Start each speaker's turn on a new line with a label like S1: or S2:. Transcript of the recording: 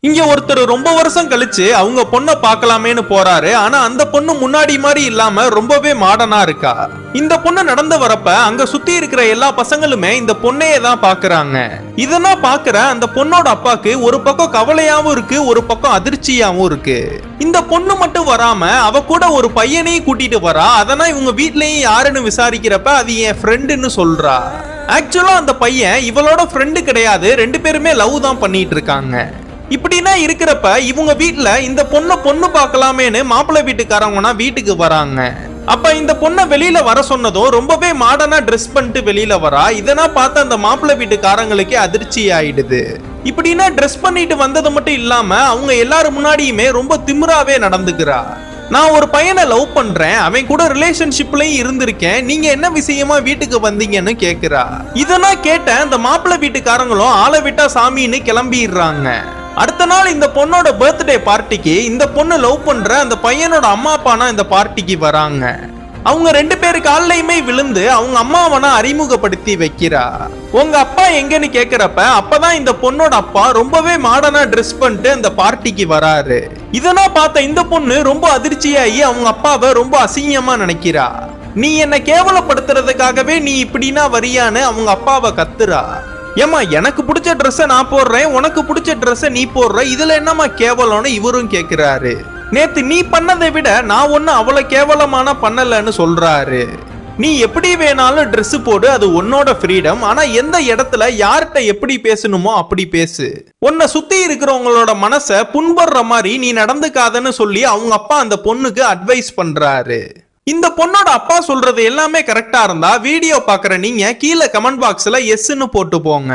S1: இங்க ஒருத்தர் ரொம்ப வருஷம் கழிச்சு அவங்க பொண்ணை பார்க்கலாமேன்னு போறாரு. ஆனா அந்த பொண்ணு முன்னாடி மாதிரி இல்லாம ரொம்பவே மாடர்னா இருக்கா. இந்த பொண்ணு நடந்து வரப்ப அங்க சுத்தி இருக்கிற எல்லா பசங்களுமே இந்த பொண்ணையே தான் பாக்குறாங்க. இதெல்லாம் பாக்குற அந்த பொண்ணோட அப்பாக்கு ஒரு பக்கம் கவலையாவும் இருக்கு, ஒரு பக்கம் அதிர்ச்சியாவும் இருக்கு. இந்த பொண்ணு மட்டும் வராம அவ கூட ஒரு பையனையும் கூட்டிட்டு வரா. அதனா இவங்க வீட்லயும் யாருன்னு விசாரிக்கிறப்ப அது என் ஃப்ரெண்டுன்னு சொல்றா. ஆக்சுவலா அந்த பையன் இவளோட ஃப்ரெண்டு கிடையாது, ரெண்டு பேருமே லவ் தான் பண்ணிட்டு இருக்காங்க. இப்படின்னா இருக்கிறப்ப இவங்க வீட்டுல இந்த பொண்ணு பார்க்கலாமேன்னு மாப்பிள்ளை வீட்டுக்காரங்கன்னா வீட்டுக்கு வராங்க. அப்ப இந்த பொண்ணை வெளியில வர சொன்னதும் ரொம்பவே மாடர்னா ட்ரெஸ் பண்ணிட்டு வெளியில வரா. இதெல்லாம் பார்த்து அந்த மாப்பிள்ளை வீட்டுக்காரங்களுக்கே அதிர்ச்சி ஆயிடுது. இப்படின்னா ட்ரெஸ் பண்ணிட்டு வந்தது மட்டும் இல்லாம அவங்க எல்லாரும் முன்னாடியுமே ரொம்ப திமிராவே நடந்துக்கிறா. நான் ஒரு பையனை லவ் பண்றேன், அவன் கூட ரிலேஷன்ஷிப்லயும் இருந்திருக்கேன், நீங்க என்ன விஷயமா வீட்டுக்கு வந்தீங்கன்னு கேக்குறா. இதெல்லாம் கேட்ட அந்த மாப்பிள்ளை வீட்டுக்காரங்களும் ஆளை விட்டா சாமின்னு கிளம்பிடுறாங்க. அடுத்த நாள் இந்த பொண்ணோட பர்த்டே பார்ட்டிக்கு இந்த பொண்ணு லவ் பண்ற அந்த பையனோட அம்மா அப்பானா இந்த பார்ட்டிக்கு வராங்க. அவங்க ரெண்டு பேரு காலையுமே விழுந்து அவங்க அம்மாவனா அறிமுகப்படுத்தி வைக்கிறா. உங்க அப்பா எங்கன்னு கேக்குறப்ப அப்பதான் இந்த பொண்ணோட அப்பா ரொம்பவே மாடர்னா ட்ரெஸ் பண்ணிட்டு அந்த பார்ட்டிக்கு வராரு. இதெல்லாம் பார்த்த இந்த பொண்ணு ரொம்ப அதிர்ச்சியாகி அவங்க அப்பாவை ரொம்ப அசிங்கமா நினைக்கிறா. நீ என்ன கேவலப்படுத்துறதுக்காகவே நீ இப்படின்னா வரியான்னு அவங்க அப்பாவை கத்துறா. ஏமா எனக்கு பிடிச்ச ட்ரெஸ்ஸை நான் போடுறேன், உனக்கு பிடிச்ச ட்ரெஸ்ஸை நீ போடுற, இதுல என்னமா கேவலம்னு இவரும் கேக்குறாரு. நேத்து நீ பண்ணதை விட நான் ஒண்ணு அவ்வளவு கேவலமான பண்ணலன்னு சொல்றாரு. நீ எப்படி வேணாலும் ட்ரெஸ் போடு, அது உன்னோட ஃப்ரீடம். ஆனா எந்த இடத்துல யார்கிட்ட எப்படி பேசணுமோ அப்படி பேசு. உன்னை சுத்தி இருக்கிறவங்களோட மனசை புண்படுற மாதிரி நீ நடந்துக்காதன்னு சொல்லி அவங்க அப்பா அந்த பொண்ணுக்கு அட்வைஸ் பண்றாரு. இந்த பொண்ணோட அப்பா சொல்றது எல்லாமே கரெக்டா இருந்தா வீடியோ பாக்குற நீங்க கீழே கமெண்ட் பாக்ஸ்ல எஸ்ன்னு போட்டு போங்க.